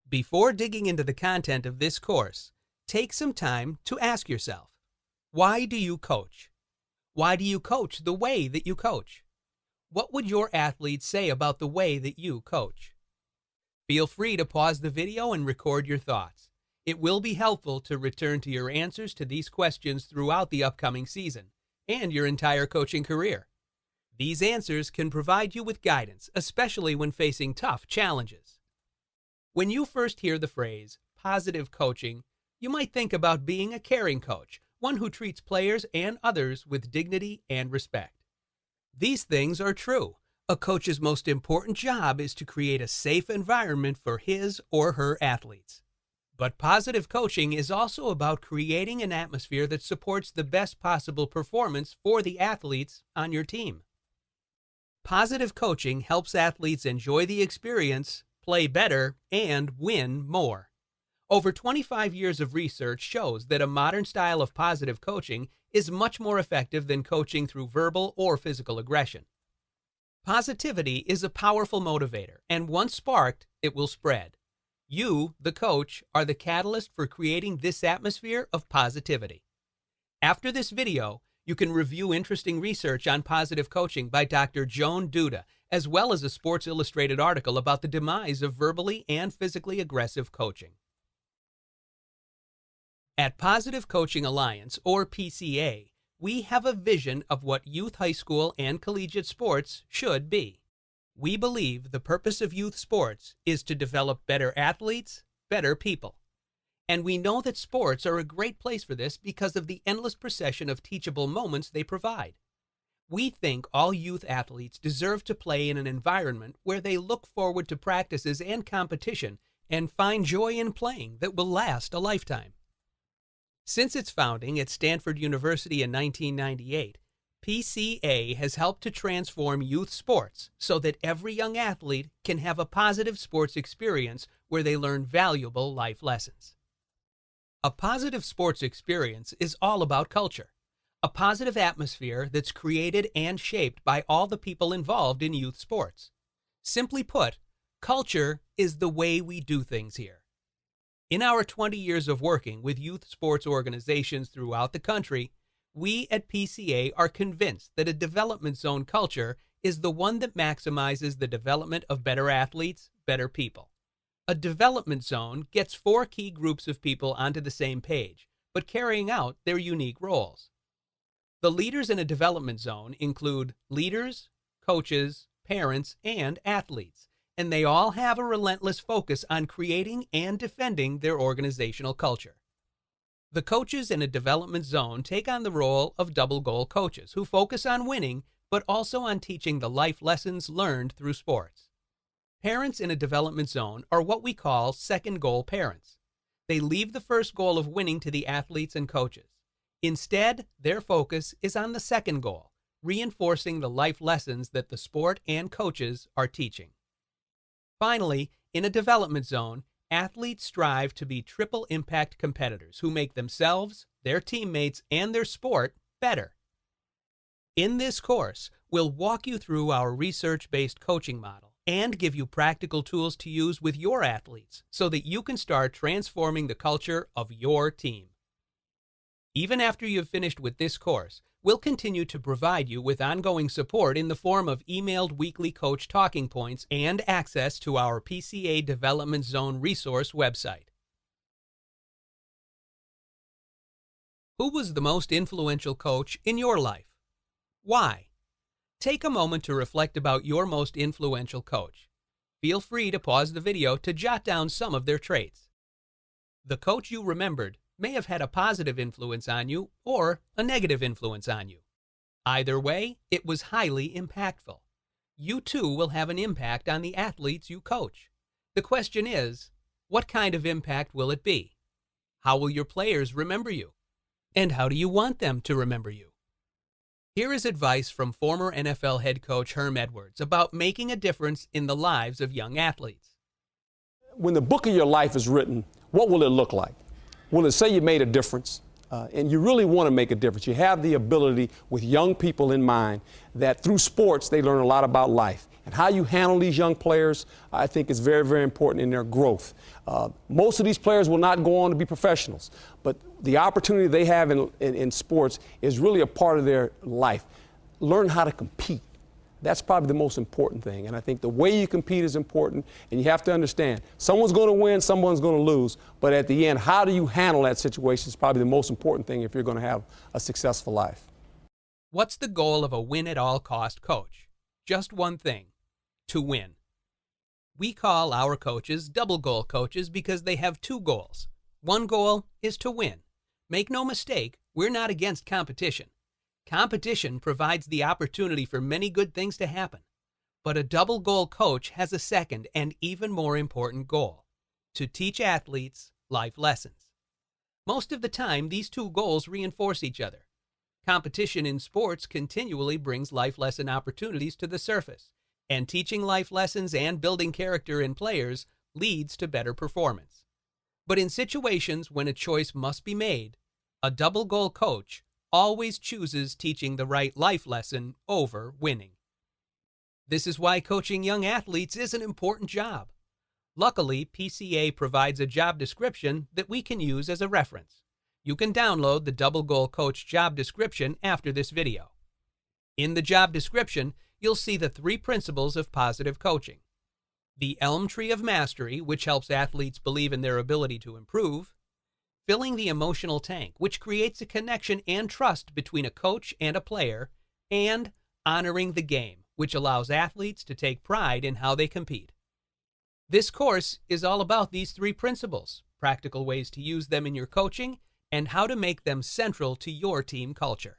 Before digging into the content of this course, take some time to ask yourself, why do you coach? Why do you coach the way that you coach? What would your athletes say about the way that you coach? Feel free to pause the video and record your thoughts. It will be helpful to return to your answers to these questions throughout the upcoming season and your entire coaching career. These answers can provide you with guidance, especially when facing tough challenges. When you first hear the phrase positive coaching, you might think about being a caring coach, one who treats players and others with dignity and respect. These things are true. A coach's most important job is to create a safe environment for his or her athletes. But positive coaching is also about creating an atmosphere that supports the best possible performance for the athletes on your team. Positive coaching helps athletes enjoy the experience, play better, and win more. Over 25 years of research shows that a modern style of positive coaching is much more effective than coaching through verbal or physical aggression. Positivity is a powerful motivator, and once sparked, it will spread. You, the coach, are the catalyst for creating this atmosphere of positivity. After this video, you can review interesting research on positive coaching by Dr. Joan Duda, as well as a Sports Illustrated article about the demise of verbally and physically aggressive coaching. At Positive Coaching Alliance, or PCA, we have a vision of what youth high school and collegiate sports should be. We believe the purpose of youth sports is to develop better athletes, better people. And we know that sports are a great place for this because of the endless procession of teachable moments they provide. We think all youth athletes deserve to play in an environment where they look forward to practices and competition and find joy in playing that will last a lifetime. Since its founding at Stanford University in 1998, PCA has helped to transform youth sports so that every young athlete can have a positive sports experience where they learn valuable life lessons. A positive sports experience is all about culture, a positive atmosphere that's created and shaped by all the people involved in youth sports. Simply put, culture is the way we do things here. In our 20 years of working with youth sports organizations throughout the country, we at PCA are convinced that a development zone culture is the one that maximizes the development of better athletes, better people. A development zone gets 4 key groups of people onto the same page, but carrying out their unique roles. The leaders in a development zone include leaders, coaches, parents, and athletes, and they all have a relentless focus on creating and defending their organizational culture. The coaches in a development zone take on the role of double goal coaches who focus on winning, but also on teaching the life lessons learned through sports. Parents in a development zone are what we call second goal parents. They leave the first goal of winning to the athletes and coaches. Instead, their focus is on the second goal, reinforcing the life lessons that the sport and coaches are teaching. Finally, in a development zone, athletes strive to be triple impact competitors who make themselves, their teammates, and their sport better. In this course, we'll walk you through our research-based coaching model and give you practical tools to use with your athletes so that you can start transforming the culture of your team. Even after you've finished with this course, we'll continue to provide you with ongoing support in the form of emailed weekly coach talking points and access to our PCA Development Zone resource website. Who was the most influential coach in your life? Why? Take a moment to reflect about your most influential coach. Feel free to pause the video to jot down some of their traits. The coach you remembered may have had a positive influence on you or a negative influence on you. Either way, it was highly impactful. You too will have an impact on the athletes you coach. The question is, what kind of impact will it be? How will your players remember you? And how do you want them to remember you? Here is advice from former NFL head coach Herm Edwards about making a difference in the lives of young athletes. When the book of your life is written, what will it look like? Will it say you made a difference? and you really want to make a difference. You have the ability with young people in mind that through sports they learn a lot about life. And how you handle these young players, I think, is very, very important in their growth. Most of these players will not go on to be professionals, but the opportunity they have in sports is really a part of their life. Learn how to compete. That's probably the most important thing. And I think the way you compete is important, and you have to understand, someone's going to win, someone's going to lose, but at the end, how do you handle that situation is probably the most important thing if you're going to have a successful life. What's the goal of a win-at-all-cost coach? Just one thing: to win. We call our coaches double goal coaches because they have two goals. One goal is to win. Make no mistake, we're not against competition. Competition provides the opportunity for many good things to happen. But a double goal coach has a second and even more important goal: to teach athletes life lessons. Most of the time, these two goals reinforce each other. Competition in sports continually brings life lesson opportunities to the surface, and teaching life lessons and building character in players leads to better performance. But in situations when a choice must be made, a double goal coach always chooses teaching the right life lesson over winning. This is why coaching young athletes is an important job. Luckily, PCA provides a job description that we can use as a reference. You can download the Double Goal Coach job description after this video. In the job description, you'll see the 3 principles of positive coaching: the Elm Tree of Mastery, which helps athletes believe in their ability to improve; filling the emotional tank, which creates a connection and trust between a coach and a player; and honoring the game, which allows athletes to take pride in how they compete. This course is all about these 3 principles, practical ways to use them in your coaching, and how to make them central to your team culture.